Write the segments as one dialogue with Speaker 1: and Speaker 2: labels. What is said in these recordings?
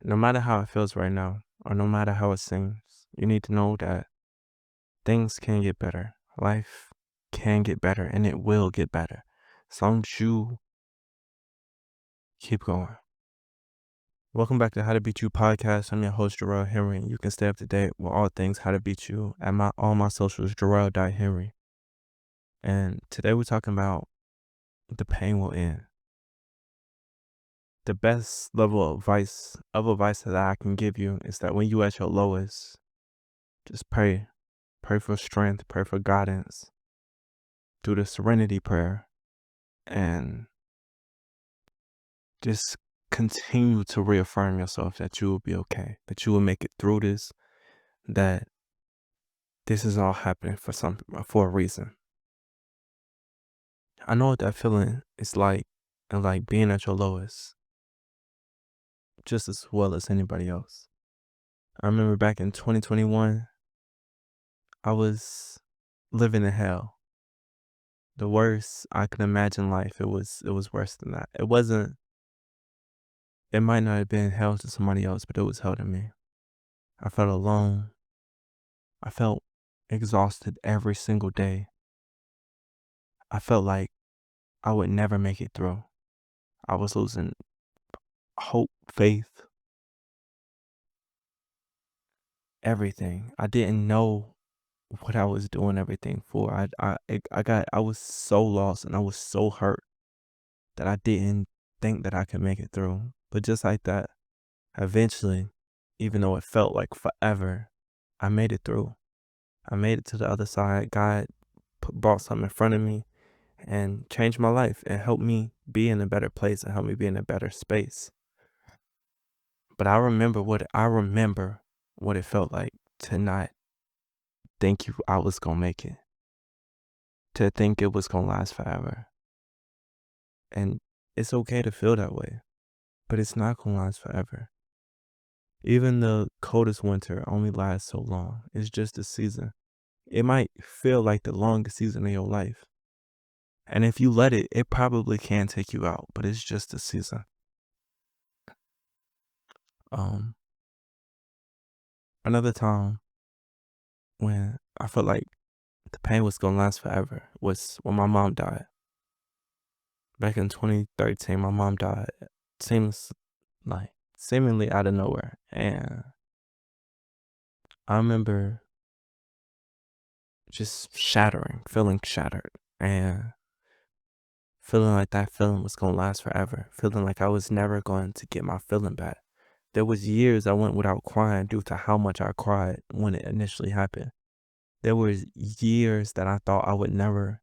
Speaker 1: No matter how it feels right now, or no matter how it seems, you need to know that things can get better. Life can get better, and it will get better. As long as you keep going. Welcome back to How to Beat You podcast. I'm your host, Jarrell Henry, and you can stay up to date with all things How to Beat You at all my socials, Jarrell.Henry. And today we're talking about the pain will end. The best level of advice that I can give you is that when you at your lowest, just pray. Pray for strength, pray for guidance. Do the serenity prayer and just continue to reaffirm yourself that you will be okay, that you will make it through this, that this is all happening for a reason. I know what that feeling is like, and like being at your lowest, just as well as anybody else. I remember back in 2021, I was living in hell. The worst I could imagine life. It was worse than that. It might not have been hell to somebody else, but it was hell to me. I felt alone. I felt exhausted every single day. I felt like I would never make it through. I was losing hope, faith, everything. I didn't know what I was doing everything for. I was so lost and I was so hurt that I didn't think that I could make it through. But just like that, eventually, even though it felt like forever, I made it through. I made it to the other side. God brought something in front of me and changed my life and helped me be in a better place and helped me be in a better space. But I remember what it felt like to not think I was gonna make it, to think it was gonna last forever. And it's okay to feel that way, but it's not gonna last forever. Even the coldest winter only lasts so long. It's just a season. It might feel like the longest season of your life. And if you let it, it probably can take you out, but it's just a season. Another time when I felt like the pain was gonna last forever was when my mom died. Back in 2013, my mom died. Seems like seemingly out of nowhere. And I remember just feeling shattered, and feeling like that feeling was gonna last forever, feeling like I was never going to get my feeling back. There was years I went without crying due to how much I cried when it initially happened. There was years that I thought I would never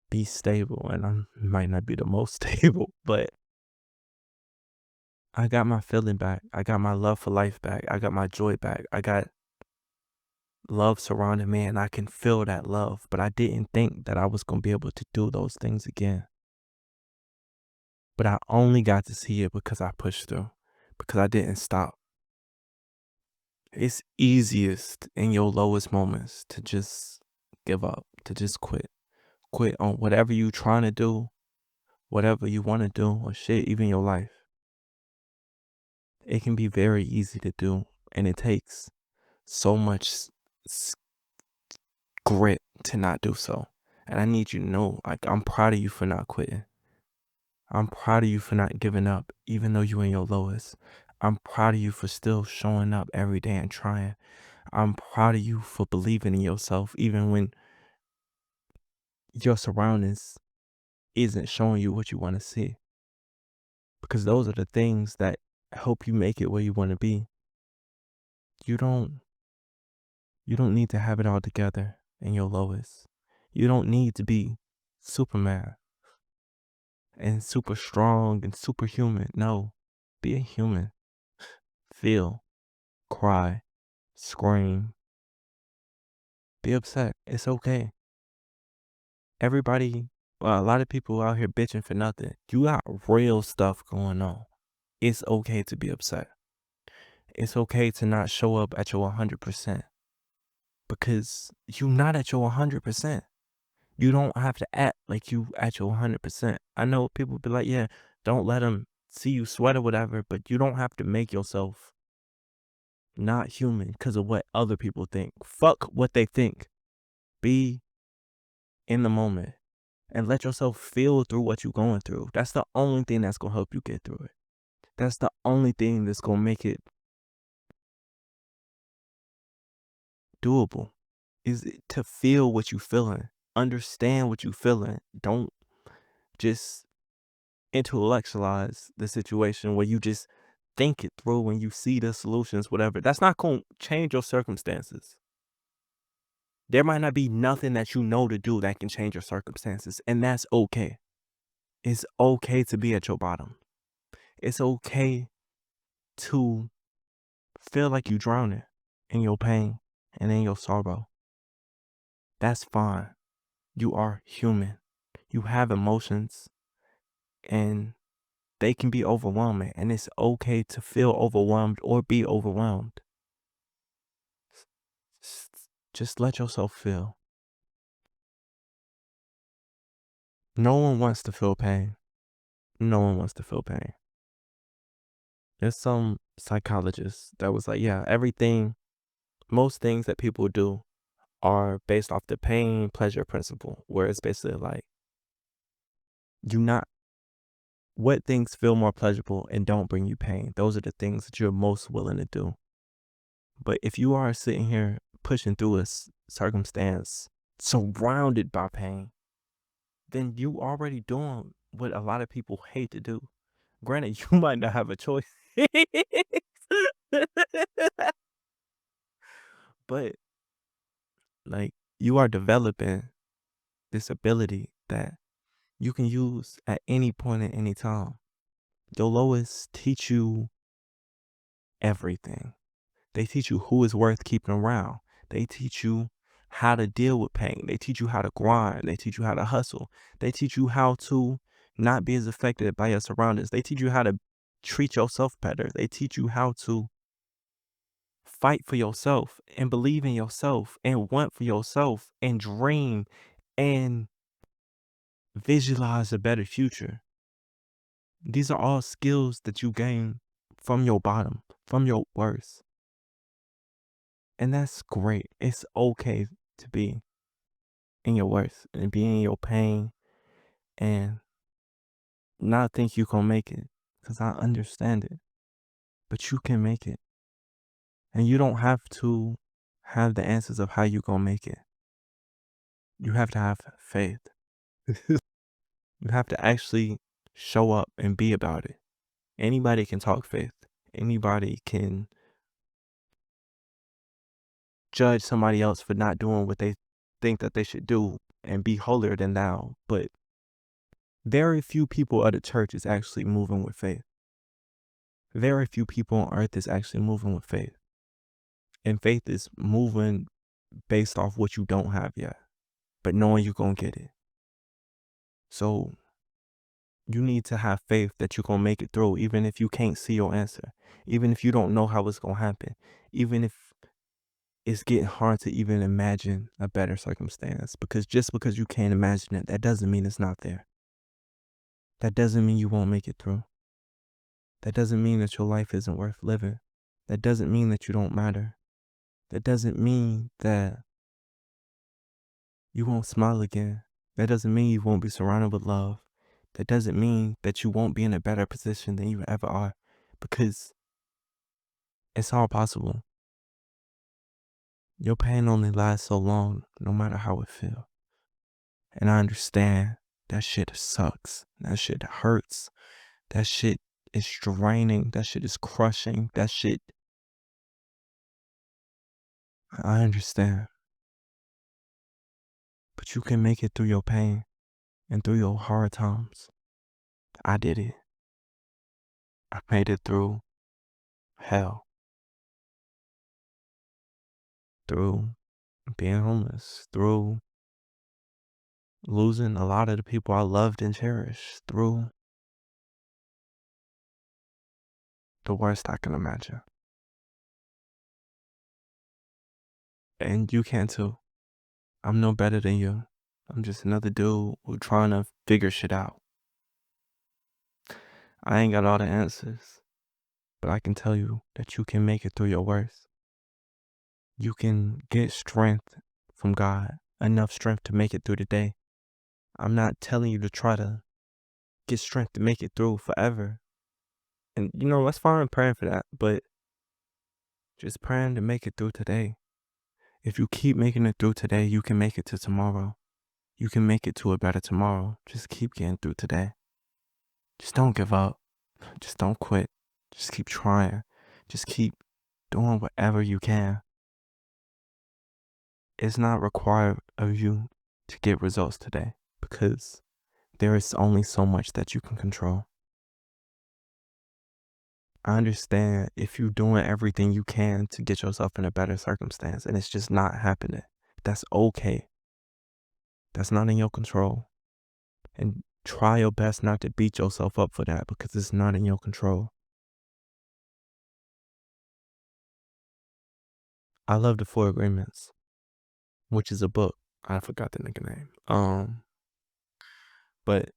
Speaker 1: be stable, and I might not be the most stable, but I got my feeling back. I got my love for life back. I got my joy back. I got love surrounding me, and I can feel that love, but I didn't think that I was going to be able to do those things again. But I only got to see it because I pushed through, because I didn't stop. It's easiest in your lowest moments to just give up, to just quit. Quit on whatever you trying to do, whatever you want to do, or shit, even your life. It can be very easy to do, and it takes so much grit to not do so. And I need you to know, like, I'm proud of you for not quitting. I'm proud of you for not giving up, even though you're in your lowest. I'm proud of you for still showing up every day and trying. I'm proud of you for believing in yourself, even when your surroundings isn't showing you what you want to see. Because those are the things that help you make it where you want to be. You don't need to have it all together in your lowest. You don't need to be Superman and super strong and superhuman. No, be a human. Feel, cry, scream, be upset. It's okay. A lot of people out here bitching for nothing. You got real stuff going on. It's okay to be upset. It's okay to not show up at your 100% because you're not at your 100%. You don't have to act like you at your 100%. I know people be like, yeah, don't let them see you sweat or whatever, but you don't have to make yourself not human because of what other people think. Fuck what they think. Be in the moment and let yourself feel through what you're going through. That's the only thing that's gonna help you get through it. That's the only thing that's gonna make it doable. Is to feel what you feeling, understand what you feeling. Don't just intellectualize the situation where you just think it through when you see the solutions, whatever. That's not gonna change your circumstances. There might not be nothing that you know to do that can change your circumstances, and that's okay. It's okay to be at your bottom. It's okay to feel like you drowning in your pain and in your sorrow. That's fine. You are human. You have emotions and they can be overwhelming, and it's okay to feel overwhelmed or be overwhelmed. Just let yourself feel. No one wants to feel pain. No one wants to feel pain. There's some psychologist that was like, yeah, most things that people do are based off the pain pleasure principle, where it's basically like, you not what things feel more pleasurable and don't bring you pain. Those are the things that you're most willing to do. But if you are sitting here pushing through a circumstance surrounded by pain, then you already doing what a lot of people hate to do. Granted, you might not have a choice. But like, you are developing this ability that you can use at any point at any time. Your lowest teach you everything. They teach you who is worth keeping around. They teach you how to deal with pain. They teach you how to grind. They teach you how to hustle. They teach you how to not be as affected by your surroundings. They teach you how to treat yourself better. They teach you how to fight for yourself and believe in yourself and want for yourself and dream and visualize a better future. These are all skills that you gain from your bottom, from your worst. And that's great. It's okay to be in your worst and be in your pain and not think you gonna make it, because I understand it. But you can make it. And you don't have to have the answers of how you gonna make it. You have to have faith. You have to actually show up and be about it. Anybody can talk faith. Anybody can judge somebody else for not doing what they think that they should do and be holier than thou. But very few people at the church is actually moving with faith. Very few people on earth is actually moving with faith. And faith is moving based off what you don't have yet, but knowing you're going to get it. So you need to have faith that you're going to make it through, even if you can't see your answer, even if you don't know how it's going to happen, even if it's getting hard to even imagine a better circumstance. Because just because you can't imagine it, that doesn't mean it's not there. That doesn't mean you won't make it through. That doesn't mean that your life isn't worth living. That doesn't mean that you don't matter. That doesn't mean that you won't smile again. That doesn't mean you won't be surrounded with love. That doesn't mean that you won't be in a better position than you ever are, because it's all possible. Your pain only lasts so long, no matter how it feels. And I understand that shit sucks. That shit hurts. That shit is draining. That shit is crushing. That shit, I understand. But you can make it through your pain and through your hard times. I did it. I made it through hell, through being homeless, through losing a lot of the people I loved and cherished, through the worst I can imagine. And you can too. I'm no better than you. I'm just another dude who trying to figure shit out. I ain't got all the answers, but I can tell you that you can make it through your worst. You can get strength from God, enough strength to make it through the day. I'm not telling you to try to get strength to make it through forever. And that's fine praying for that, but just praying to make it through today. If you keep making it through today, you can make it to tomorrow. You can make it to a better tomorrow. Just keep getting through today. Just don't give up. Just don't quit. Just keep trying. Just keep doing whatever you can. It's not required of you to get results today because there is only so much that you can control. I understand if you're doing everything you can to get yourself in a better circumstance and it's just not happening. That's okay. That's not in your control. And try your best not to beat yourself up for that because it's not in your control. I love the Four Agreements, which is a book. I forgot the nigga name. But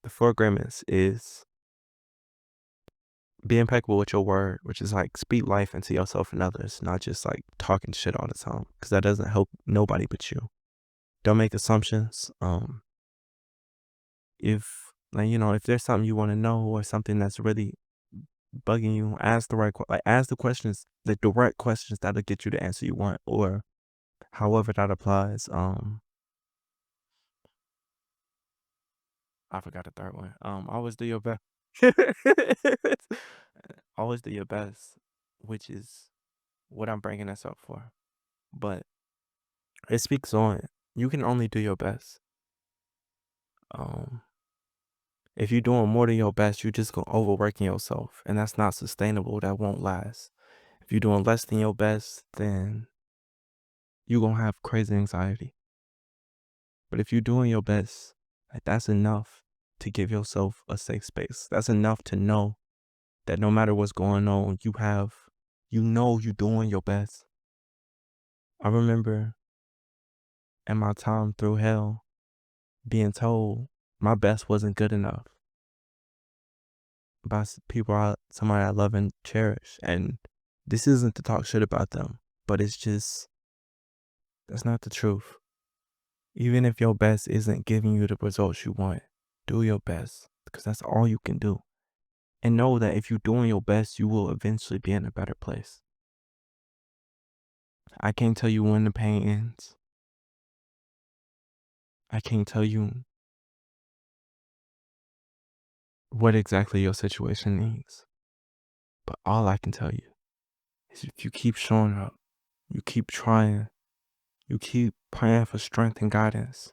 Speaker 1: the Four Agreements is be impeccable with your word, which is like speak life into yourself and others, not just like talking shit all the time, because that doesn't help nobody but you. Don't make assumptions. If if there's something you want to know or something that's really bugging you, ask the right ask the questions, the direct questions that'll get you the answer you want, or however that applies. I forgot the third one. Always do your best. Always do your best, which is what I'm bringing this up for. But it speaks on you can only do your best. Um, if you're doing more than your best, you're just gonna overworking yourself, and that's not sustainable. That won't last. If you're doing less than your best, then you're gonna have crazy anxiety. But if you're doing your best, like, that's enough to give yourself a safe space. That's enough to know that no matter what's going on, you're doing your best. I remember in my time through hell being told my best wasn't good enough by somebody I love and cherish. And this isn't to talk shit about them, but it's just, that's not the truth. Even if your best isn't giving you the results you want, do your best because that's all you can do. And know that if you're doing your best, you will eventually be in a better place. I can't tell you when the pain ends. I can't tell you what exactly your situation needs. But all I can tell you is if you keep showing up, you keep trying, you keep praying for strength and guidance,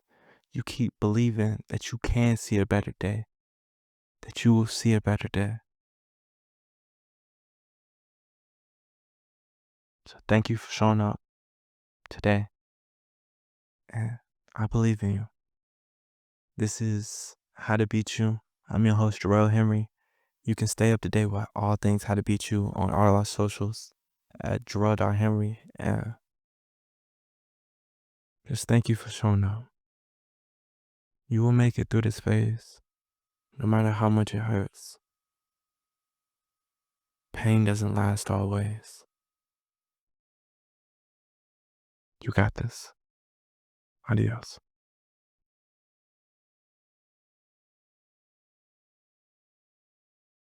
Speaker 1: you keep believing that you can see a better day, that you will see a better day. So thank you for showing up today. And I believe in you. This is How to Beat You. I'm your host, Jarrell Henry. You can stay up to date with all things How to Beat You on all our socials at Jarrell.Henry. And just thank you for showing up. You will make it through this phase, no matter how much it hurts. Pain doesn't last always. You got this. Adios.